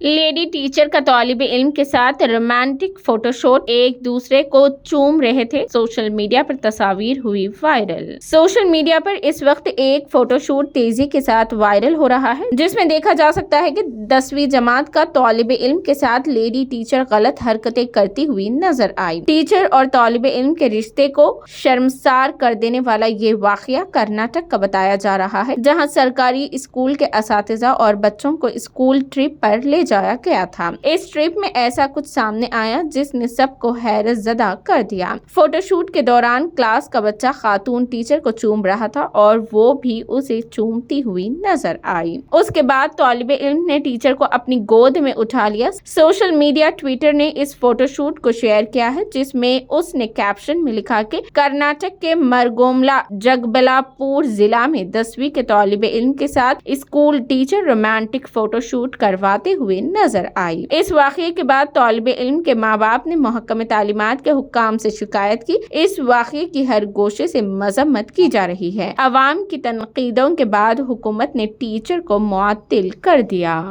Lady teacher کا طالب علم کے ساتھ رومانٹک فوٹو شوٹ، ایک دوسرے کو چوم رہے تھے، سوشل میڈیا پر تصاویر ہوئی وائرل۔ سوشل میڈیا پر اس وقت ایک فوٹو شوٹ تیزی کے ساتھ وائرل ہو رہا ہے، جس میں دیکھا جا سکتا ہے کہ 10ویں جماعت کا طالب علم کے ساتھ لیڈی ٹیچر غلط حرکتیں کرتی ہوئی نظر آئی۔ ٹیچر اور طالب علم کے رشتے کو شرمسار کر دینے والا یہ واقعہ کرناٹک کا بتایا جا رہا ہے، جہاں سرکاری اسکول کے اساتذہ اور بچوں کو اسکول ٹرپ پر لے جایا گیا تھا۔ اس ٹرپ میں ایسا کچھ سامنے آیا جس نے سب کو حیرت زدہ کر دیا۔ فوٹو شوٹ کے دوران کلاس کا بچہ خاتون ٹیچر کو چوم رہا تھا اور وہ بھی اسے چومتی ہوئی نظر آئی۔ اس کے بعد طالب علم نے ٹیچر کو اپنی گود میں اٹھا لیا۔ سوشل میڈیا ٹویٹر نے اس فوٹو شوٹ کو شیئر کیا ہے، جس میں اس نے کیپشن میں لکھا کہ کرناٹک کے مرگوملا جگبلا پور ضلع میں 10ویں کے طالب علم کے ساتھ school teacher romantic photo shoot کرواتے ہوئے نظر آئی۔ اس واقعے کے بعد طالب علم کے ماں باپ نے محکمہ تعلیمات کے حکام سے شکایت کی۔ اس واقعے کی ہر گوشے سے مذمت کی جا رہی ہے۔ عوام کی تنقیدوں کے بعد حکومت نے ٹیچر کو معطل کر دیا۔